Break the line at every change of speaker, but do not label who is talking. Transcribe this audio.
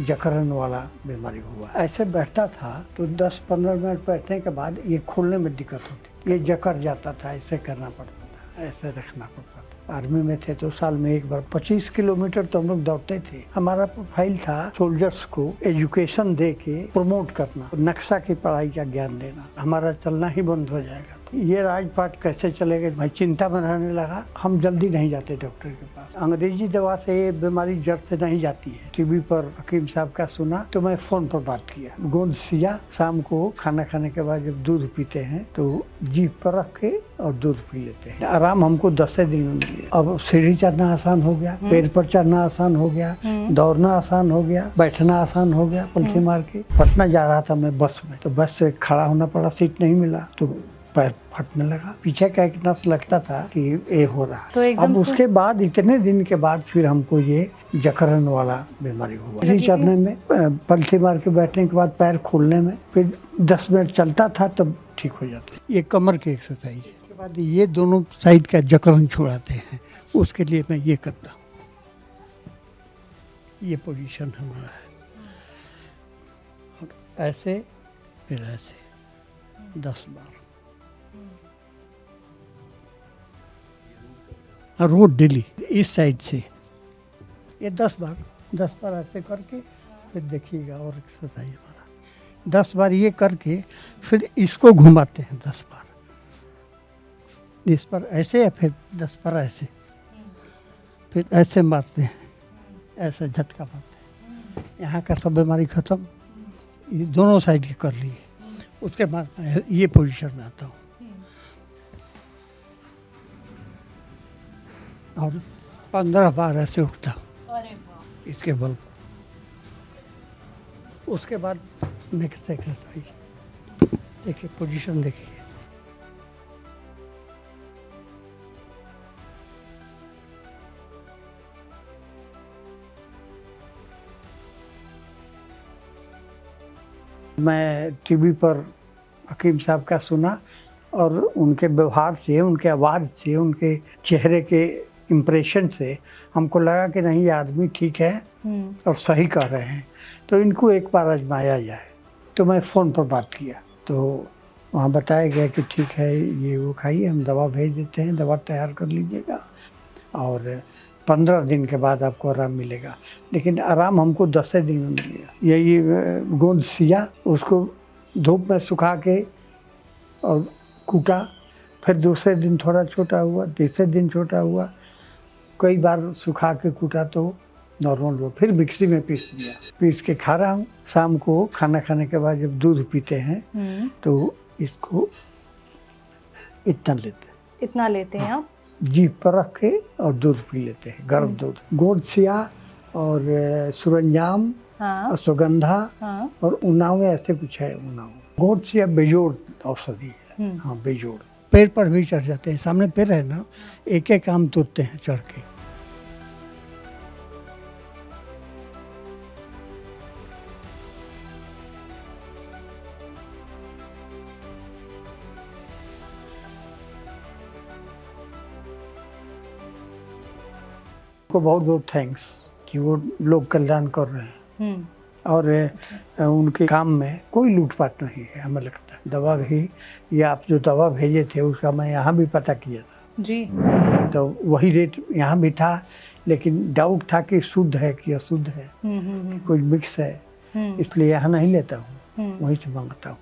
जकड़न वाला बीमारी हुआ। ऐसे बैठता था तो 10-15 मिनट बैठने के बाद ये खोलने में दिक्कत होती, ये जकड़ जाता था, ऐसे करना पड़ता था, ऐसे रखना पड़ता था। आर्मी में थे तो साल में एक बार 25 किलोमीटर तो हम लोग दौड़ते थे। हमारा प्रोफाइल था सोल्जर्स को एजुकेशन दे के प्रमोट करना, नक्शा की पढ़ाई का ज्ञान देना। हमारा चलना ही बंद हो जाएगा, ये राजपाट कैसे चलेगा, मैं चिंता में रहने लगा। हम जल्दी नहीं जाते डॉक्टर के पास। अंग्रेजी दवा से ये बीमारी जड़ से नहीं जाती है। टीवी पर हकीम साहब का सुना तो मैं फोन पर बात किया। गोंद सिया शाम को खाना खाने के बाद जब दूध पीते हैं तो जीभ पर रख के और दूध पी लेते हैं। आराम हमको 10 दिन में मिले। अब सीढ़ी चढ़ना आसान हो गया, पैर पर चढ़ना आसान हो गया, दौड़ना आसान हो गया, बैठना आसान हो गया। पलथी मार के पटना जा रहा था मैं बस में, तो बस से खड़ा होना पड़ा, सीट नहीं मिला तो पैर फटने लगा। पीछे का एक नस लगता था कि ये हो रहा। तो अब उसके बाद इतने दिन के बाद फिर हमको ये जकड़न वाला बीमारी हुआ। सीढ़ी चढ़ने में, पलथी मार के बैठने के बाद पैर खोलने में, फिर 10 मिनट चलता था तब ठीक हो जाता। ये कमर की एक्सरसाइज के बाद ये दोनों साइड का जकड़न छुड़ाते हैं, उसके लिए मैं ये करता हूँ। ये पोजीशन हमारा है, और ऐसे फिर ऐसे 10 बार रोज डेली इस साइड से ये 10 बार ऐसे करके फिर देखिएगा। और एक्सरसाइज हमारा 10 बार ये करके फिर इसको घुमाते हैं 10 बार, इस पर ऐसे या फिर 10 बार ऐसे, फिर ऐसे मारते हैं, ऐसे झटका मारते हैं। यहाँ का सब बीमारी खत्म। ये दोनों साइड के कर लिए, उसके बाद ये पोजीशन में आता हूँ और 15 बार ऐसे उठता हूँ इसके बल पर। उसके बाद नेक्स्ट एक्सरसाइज देखिए, पोजीशन देखिए। मैं टीवी पर हकीम साहब का सुना और उनके व्यवहार से, उनके आवाज़ से, उनके चेहरे के इम्प्रेशन से हमको लगा कि नहीं, ये आदमी ठीक है और सही कर रहे हैं, तो इनको एक बार आजमाया जाए। तो मैं फ़ोन पर बात किया तो वहाँ बताया गया कि ठीक है, ये वो खाइए, हम दवा भेज देते हैं, दवा तैयार कर लीजिएगा और 15 दिन के बाद आपको आराम मिलेगा। लेकिन आराम हमको 10 दिन में मिलेगा। यही गोंद सिया, उसको धूप में सुखा के और कूटा, फिर दूसरे दिन थोड़ा छोटा हुआ, तीसरे दिन छोटा हुआ, कई बार सुखा के कूटा तो नॉर्मल हुआ। फिर मिक्सी में पीस दिया, पीस के खा रहा हूँ। शाम को खाना खाने के बाद जब दूध पीते हैं तो इसको इतना लेते हैं आप, जीभ पर रख के और दूध पी लेते हैं, गर्म दूध। गोंद सिया और सुरंजाम, अश्वगंधा और उन्नाव, ऐसे कुछ है उन्नाव। गोंद सिया बेजोड़ औषधि है। हाँ, बेजोड़। पैर पर भी चढ़ जाते हैं, सामने पैर है ना, एक एक आम तोड़ते हैं चढ़ के। को बहुत बहुत थैंक्स कि वो लोग कल्याण कर रहे हैं और उनके काम में कोई लूटपाट नहीं है। हमें लगता है दवा भी, ये आप जो दवा भेजे थे उसका मैं यहाँ भी पता किया था जी, तो वही रेट यहाँ भी था, लेकिन डाउट था कि शुद्ध है कि अशुद्ध है, कोई मिक्स है, इसलिए यहाँ नहीं लेता हूँ, वहीं से मंगाता हूँ।